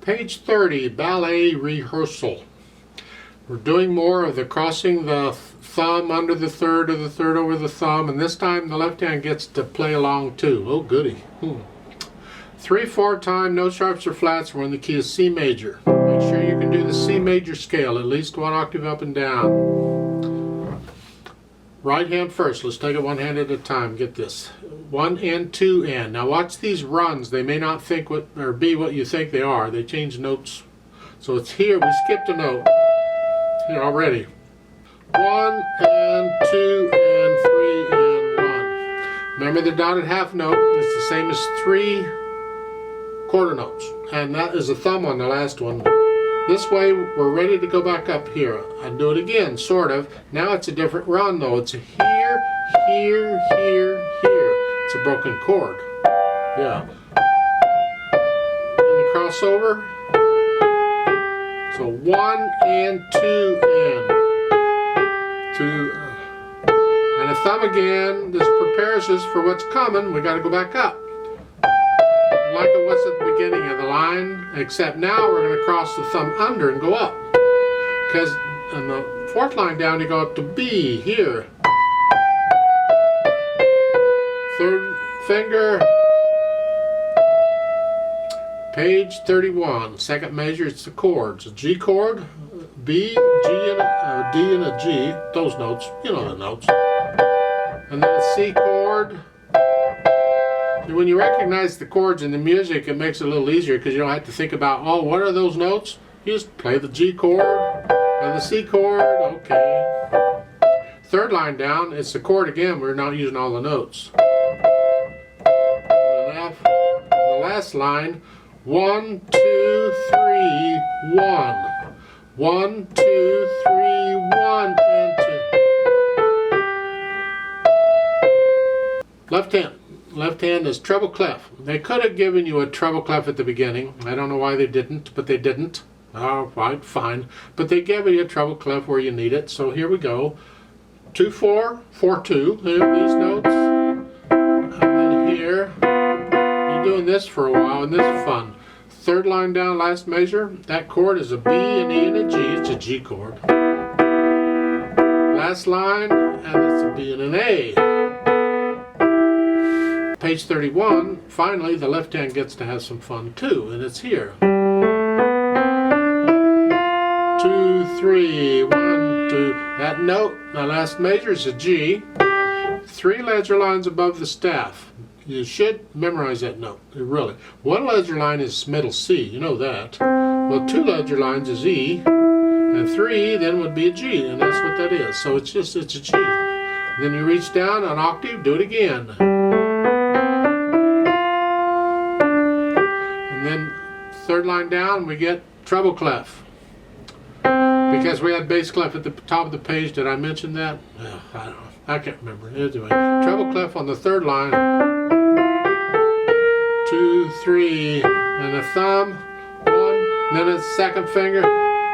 Page 30, Ballet Rehearsal. We're doing more of the crossing the thumb under the third or the third over the thumb, and this time the left hand gets to play along too. Oh goody. 3/4 time, no sharps or flats. We're in the key of C major. Make sure you can do the C major scale, at least one octave up and down. Right hand first. Let's take it one hand at a time. Get this. 1 and 2 and. Now watch these runs. They may not think what or be what you think they are. They change notes. So it's here. We skipped a note. Here already. 1 and 2 and 3 and 1. Remember the dotted half note. It's the same as 3 quarter notes. And that is a thumb on the last one. This way we're ready to go back up here. I do it again, sort of. Now it's a different run though. It's a here, here, here, here. It's a broken chord. Yeah. And the crossover. So 1 and 2 and. 2. And a thumb again. This prepares us for what's coming. We got to go back up. Like it was at the beginning of the line, except now we're going to cross the thumb under and go up. Because on the 4th line down you go up to B here. 3rd finger. Page 31. 2nd measure, it's the chords. A G chord, B, G, and a D and a G. Those notes, you know the notes. And then a C chord. When you recognize the chords in the music, it makes it a little easier because you don't have to think about, oh, what are those notes? You just play the G chord and the C chord, okay. 3rd line down, it's the chord again, we're not using all the notes. The last line, 1, 2, 3, 1. 1, 2, 3, 1, and 2. Left hand. Left hand is treble clef. They could have given you a treble clef at the beginning. I don't know why they didn't, but they didn't. Oh, right, fine. But they gave you a treble clef where you need it. So here we go. 2, 4, 4, 2. Here, these notes. And then here. You're doing this for a while, and this is fun. 3rd line down, last measure. That chord is a B, an E, and a G. It's a G chord. Last line, and it's a B and an A. Page 31, finally the left hand gets to have some fun too, and it's here. 2, 3, 1, 2. That note, the last measure is a G. 3 ledger lines above the staff. You should memorize that note, really. 1 ledger line is middle C, you know that. Well, 2 ledger lines is E, and 3 then would be a G, and that's what that is. So it's a G. Then you reach down an octave, do it again. Then 3rd line down we get treble clef because we had bass clef at the top of the page. Did I mention that? I don't know. I can't remember. Anyway, treble clef on the 3rd line. 2, 3, and a thumb. 1. Then a 2nd finger.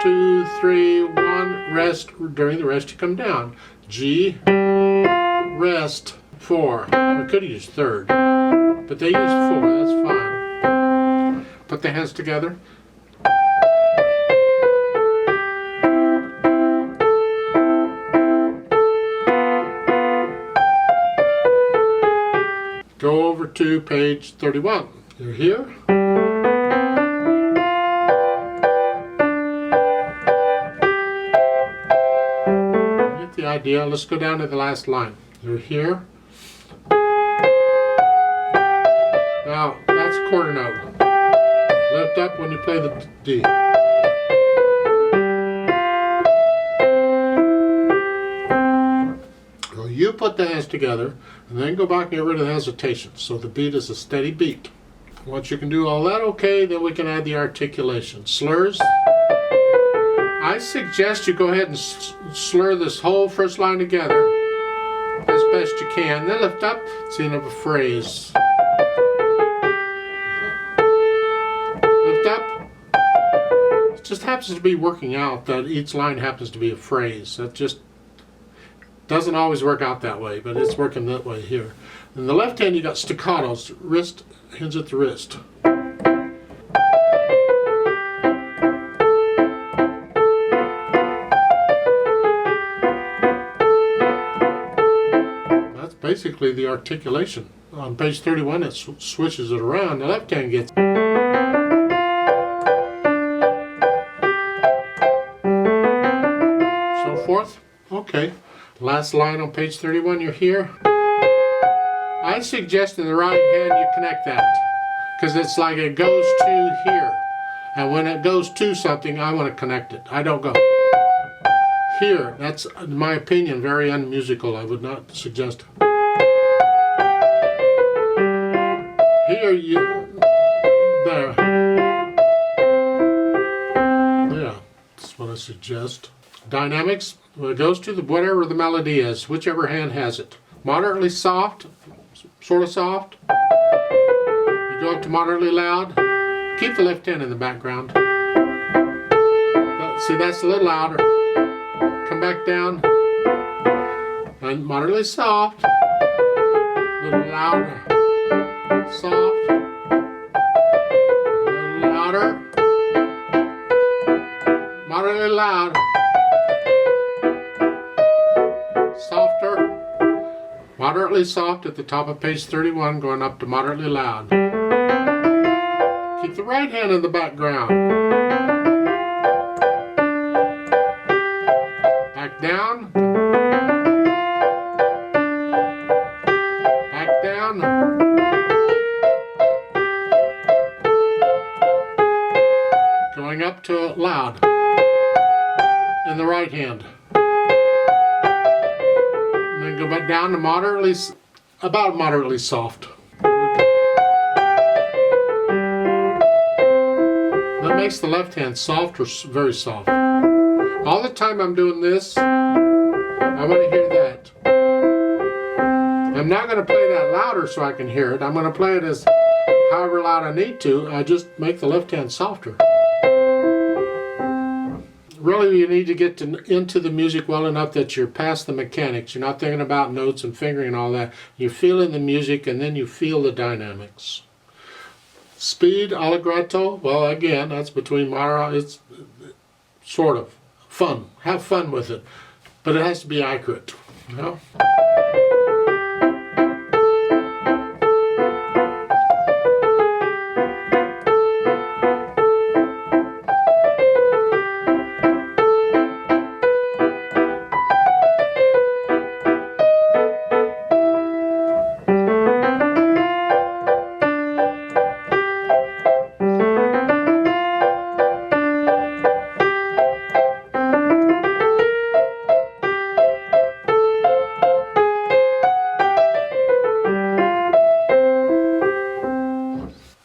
2, 3, 1. Rest. During the rest you come down. G. Rest. 4. We could have used 3rd, but they used 4. That's fine. Put the hands together. Go over to page 31. You're here. Get the idea. Let's go down to the last line. You're here. Now, that's a quarter note. Lift up when you play the D. So you put the hands together and then go back and get rid of the hesitation. So the beat is a steady beat. Once you can do all that okay, then we can add the articulation. Slurs. I suggest you go ahead and slur this whole first line together as best you can. Then lift up, it's the end of a phrase. Up. It just happens to be working out that each line happens to be a phrase. That just doesn't always work out that way, but it's working that way here. In the left hand you got staccatos, wrist, hands at the wrist. basically the articulation. On page 31 it switches it around. The left hand gets so forth. Okay, last line on page 31, you're here. I suggest in the right hand you connect that, because it's like it goes to here, and when it goes to something I want to connect it. I don't go here. That's, in my opinion, very unmusical. I would not suggest. Here you, there. Yeah, that's what I suggest. Dynamics, well, it goes to the whatever the melody is, whichever hand has it. Moderately soft, sort of soft. You go up to moderately loud. Keep the left hand in the background. See, that's a little louder. Come back down. And moderately soft. A little louder. Soft. A little louder. Moderately loud. Softer. Moderately soft at the top of page 31, going up to moderately loud. Keep the right hand in the background. Back down. Back down. Going up to loud in the right hand. And then go back down to moderately, about moderately soft. That makes the left hand soft or very soft. All the time I'm doing this, I want to hear that. I'm not going to play that louder so I can hear it. I'm going to play it as however loud I need to. I just make the left hand softer. Really, you need to get into the music well enough that you're past the mechanics. You're not thinking about notes and fingering and all that. You're feeling the music, and then you feel the dynamics. Speed, allegretto, well, again, that's between moderate. It's sort of fun. Have fun with it. But it has to be accurate. You know?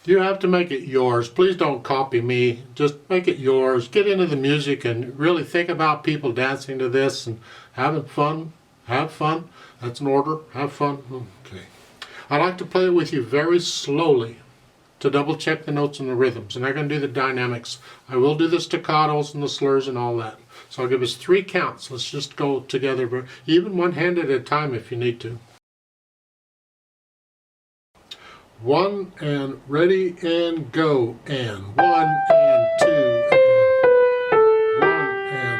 You have to make it yours. Please don't copy me. Just make it yours. Get into the music and really think about people dancing to this and having fun. Have fun. That's an order. Have fun. Okay. I like to play it with you very slowly to double check the notes and the rhythms. And I'm going to do the dynamics. I will do the staccatos and the slurs and all that. So I'll give us 3 counts. Let's just go together, but even one hand at a time if you need to. 1 and ready and go, and 1 and 2 and 1 and.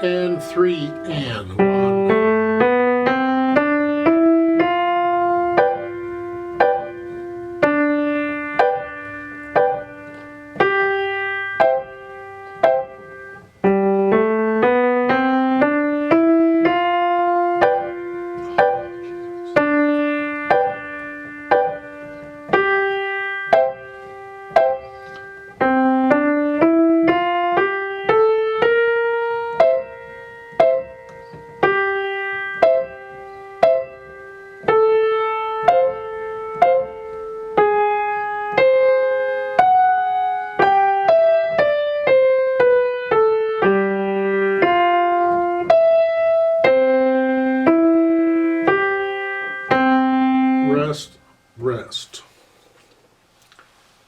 And 3 and 1. rest, rest.